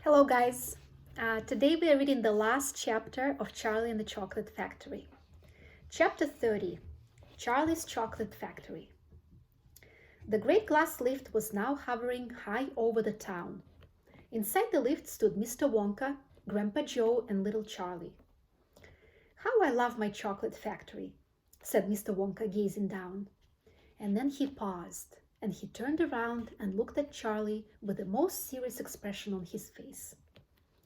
Hello guys! Today we are reading the last chapter of Charlie and the Chocolate Factory. Chapter 30, Charlie's Chocolate Factory. The great glass lift was now hovering high over the town. Inside the lift stood Mr. Wonka, Grandpa Joe, and little Charlie. "How I love my chocolate factory," said Mr. Wonka, gazing down. And then he paused, and he turned around and looked at Charlie with the most serious expression on his face.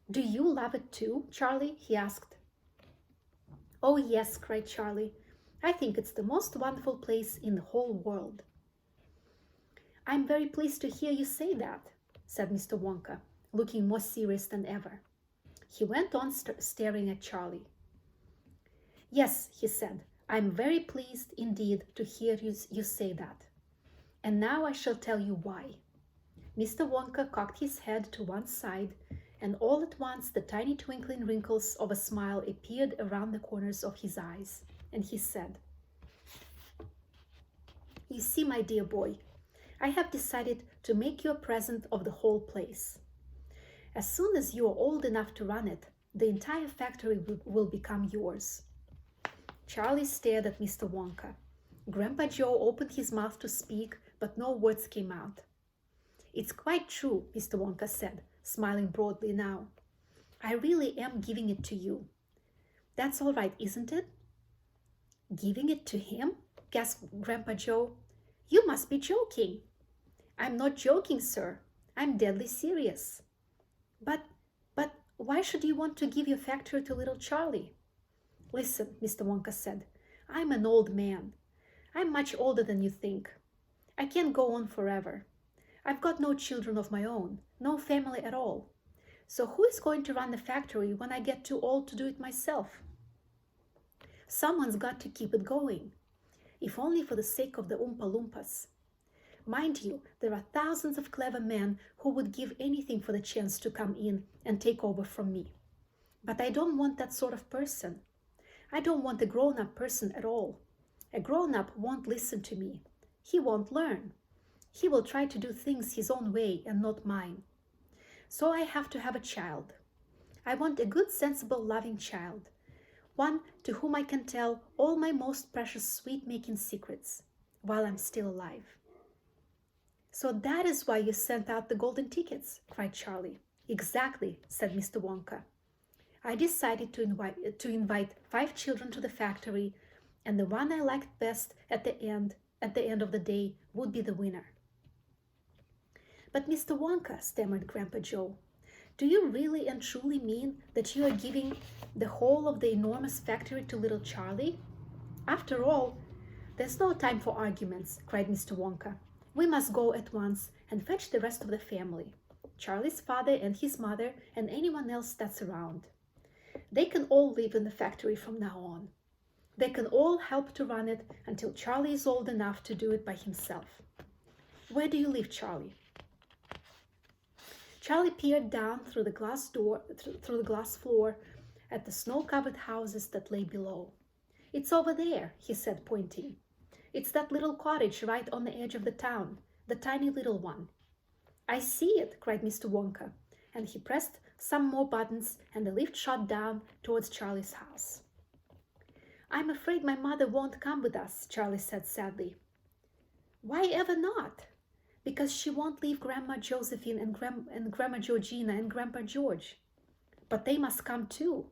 "Do you love it too, Charlie?" he asked. "Oh yes," cried Charlie. "I think it's the most wonderful place in the whole world." "I'm very pleased to hear you say that," said Mr. Wonka, looking more serious than ever. He went on staring at Charlie. "Yes," he said, "I'm very pleased indeed to hear you say that. And now I shall tell you why." Mr. Wonka cocked his head to one side, and all at once the tiny twinkling wrinkles of a smile appeared around the corners of his eyes, and he said, "You see, my dear boy, I have decided to make you a present of the whole place. As soon as you are old enough to run it, the entire factory will become yours." Charlie stared at Mr. Wonka. Grandpa Joe opened his mouth to speak, but no words came out. "It's quite true," Mr. Wonka said, smiling broadly now. "I really am giving it to you. That's all right, isn't it?" "Giving it to him?" gasped Grandpa Joe. "You must be joking." "I'm not joking, sir. I'm deadly serious." But why should you want to give your factory to little Charlie?" "Listen," Mr. Wonka said. "I'm an old man. I'm much older than you think. I can't go on forever. I've got no children of my own, no family at all. So who is going to run the factory when I get too old to do it myself? Someone's got to keep it going, if only for the sake of the Oompa Loompas. Mind you, there are thousands of clever men who would give anything for the chance to come in and take over from me. But I don't want that sort of person. I don't want a grown-up person at all. A grown-up won't listen to me. He won't learn. He will try to do things his own way and not mine. So I have to have a child. I want a good, sensible, loving child, one to whom I can tell all my most precious sweet-making secrets while I'm still alive." "So that is why you sent out the golden tickets," cried Charlie. "Exactly," said Mr. Wonka. "I decided to invite 5 children to the factory, and the one I liked best at the end of the day would be the winner." "But Mr. Wonka," stammered Grandpa Joe, "do you really and truly mean that you are giving the whole of the enormous factory to little Charlie? After all—" "There's no time for arguments," cried Mr. Wonka. "We must go at once and fetch the rest of the family, Charlie's father and his mother and anyone else that's around. They can all live in the factory from now on. They can all help to run it until Charlie is old enough to do it by himself. Where do you live, Charlie?" Charlie peered down through the glass floor at the snow-covered houses that lay below. "It's over there," he said, pointing. "It's that little cottage right on the edge of the town, the tiny little one." "I see it," cried Mr. Wonka, and he pressed some more buttons and the lift shot down towards Charlie's house. "I'm afraid my mother won't come with us," Charlie said sadly. "Why ever not?" "Because she won't leave Grandma Josephine and Grandma Georgina and Grandpa George." "But they must come too."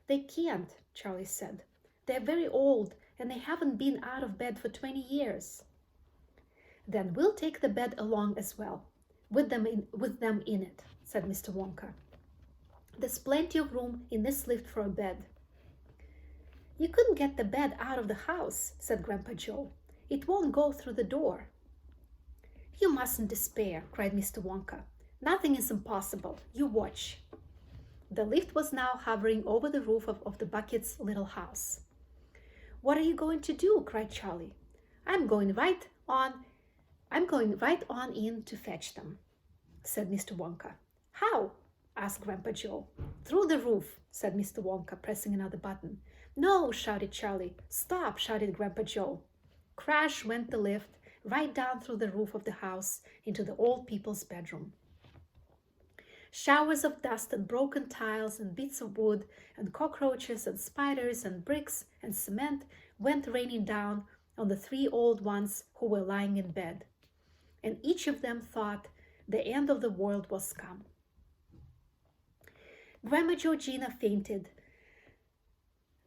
"They can't," Charlie said. "They're very old and they haven't been out of bed for 20 years. "Then we'll take the bed along as well, with them in it," said Mr. Wonka. "There's plenty of room in this lift for a bed." "You couldn't get the bed out of the house," said Grandpa Joe. "It won't go through the door." "You mustn't despair," cried Mr. Wonka. "Nothing is impossible. You watch." The lift was now hovering over the roof of the Bucket's little house. "What are you going to do?" cried Charlie. I'm going right on in to fetch them," said Mr. Wonka. "How?" asked Grandpa Joe. "Through the roof," said Mr. Wonka, pressing another button. "No!" shouted Charlie. "Stop!" shouted Grandpa Joe. Crash went the lift, right down through the roof of the house into the old people's bedroom. Showers of dust and broken tiles and bits of wood and cockroaches and spiders and bricks and cement went raining down on the three old ones who were lying in bed. And each of them thought the end of the world was come. Grandma Georgina fainted.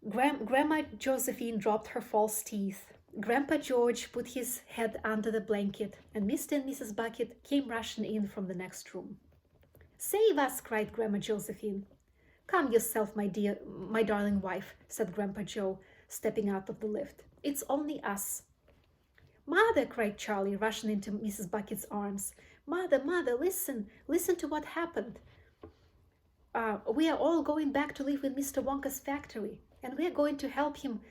Grandma Josephine dropped her false teeth. Grandpa George put his head under the blanket, and Mr. and Mrs. Bucket came rushing in from the next room. "Save us!" cried Grandma Josephine. "Calm yourself, my darling wife," said Grandpa Joe, stepping out of the lift. "It's only us." "Mother!" cried Charlie, rushing into Mrs. Bucket's arms. "Mother, Mother, listen! Listen to what happened. We are all going back to live in Mr. Wonka's factory, and we are going to help him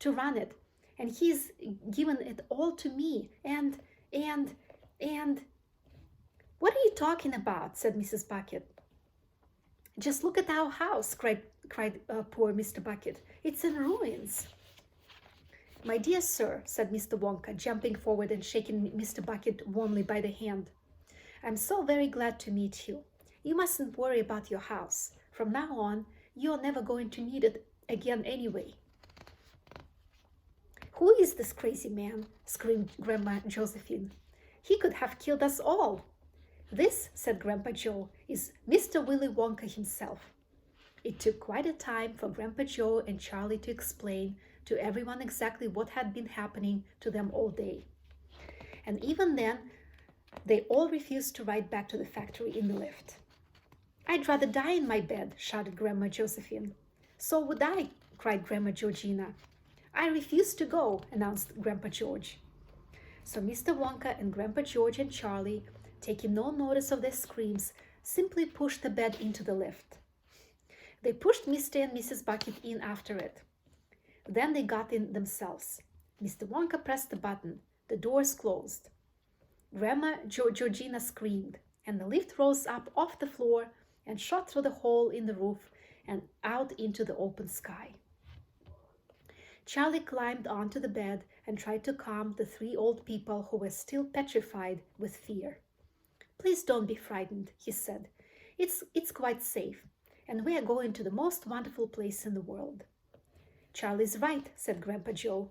to run it. And he's given it all to me. And... "What are you talking about?" said Mrs. Bucket. "Just look at our house," cried poor Mr. Bucket. "It's in ruins." "My dear sir," said Mr. Wonka, jumping forward and shaking Mr. Bucket warmly by the hand, "I'm so very glad to meet you. You mustn't worry about your house. From now on, you're never going to need it again anyway." "Who is this crazy man?" screamed Grandma Josephine. "He could have killed us all." "This," said Grandpa Joe, "is Mr. Willy Wonka himself." It took quite a time for Grandpa Joe and Charlie to explain to everyone exactly what had been happening to them all day. And even then, they all refused to ride back to the factory in the lift. "I'd rather die in my bed," shouted Grandma Josephine. "So would I," cried Grandma Georgina. "I refuse to go," announced Grandpa George. So Mr. Wonka and Grandpa George and Charlie, taking no notice of their screams, simply pushed the bed into the lift. They pushed Mr. and Mrs. Bucket in after it. Then they got in themselves. Mr. Wonka pressed the button. The doors closed. Grandma Georgina screamed, and the lift rose up off the floor and shot through the hole in the roof and out into the open sky. Charlie climbed onto the bed and tried to calm the three old people who were still petrified with fear. "Please don't be frightened," he said. It's quite safe, and we are going to the most wonderful place in the world." "Charlie's right," said Grandpa Joe.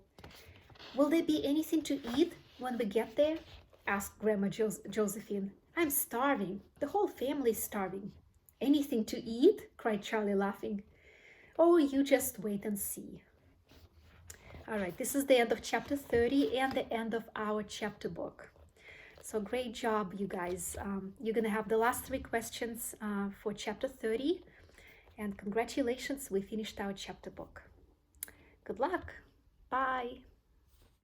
"Will there be anything to eat when we get there?" asked Grandma Josephine. "I'm starving. The whole family's starving." "Anything to eat?" cried Charlie, laughing. "Oh, you just wait and see." All right, this is the end of chapter 30 and the end of our chapter book. So great job, you guys. You're going to have the last 3 questions for chapter 30. And congratulations, we finished our chapter book. Good luck. Bye.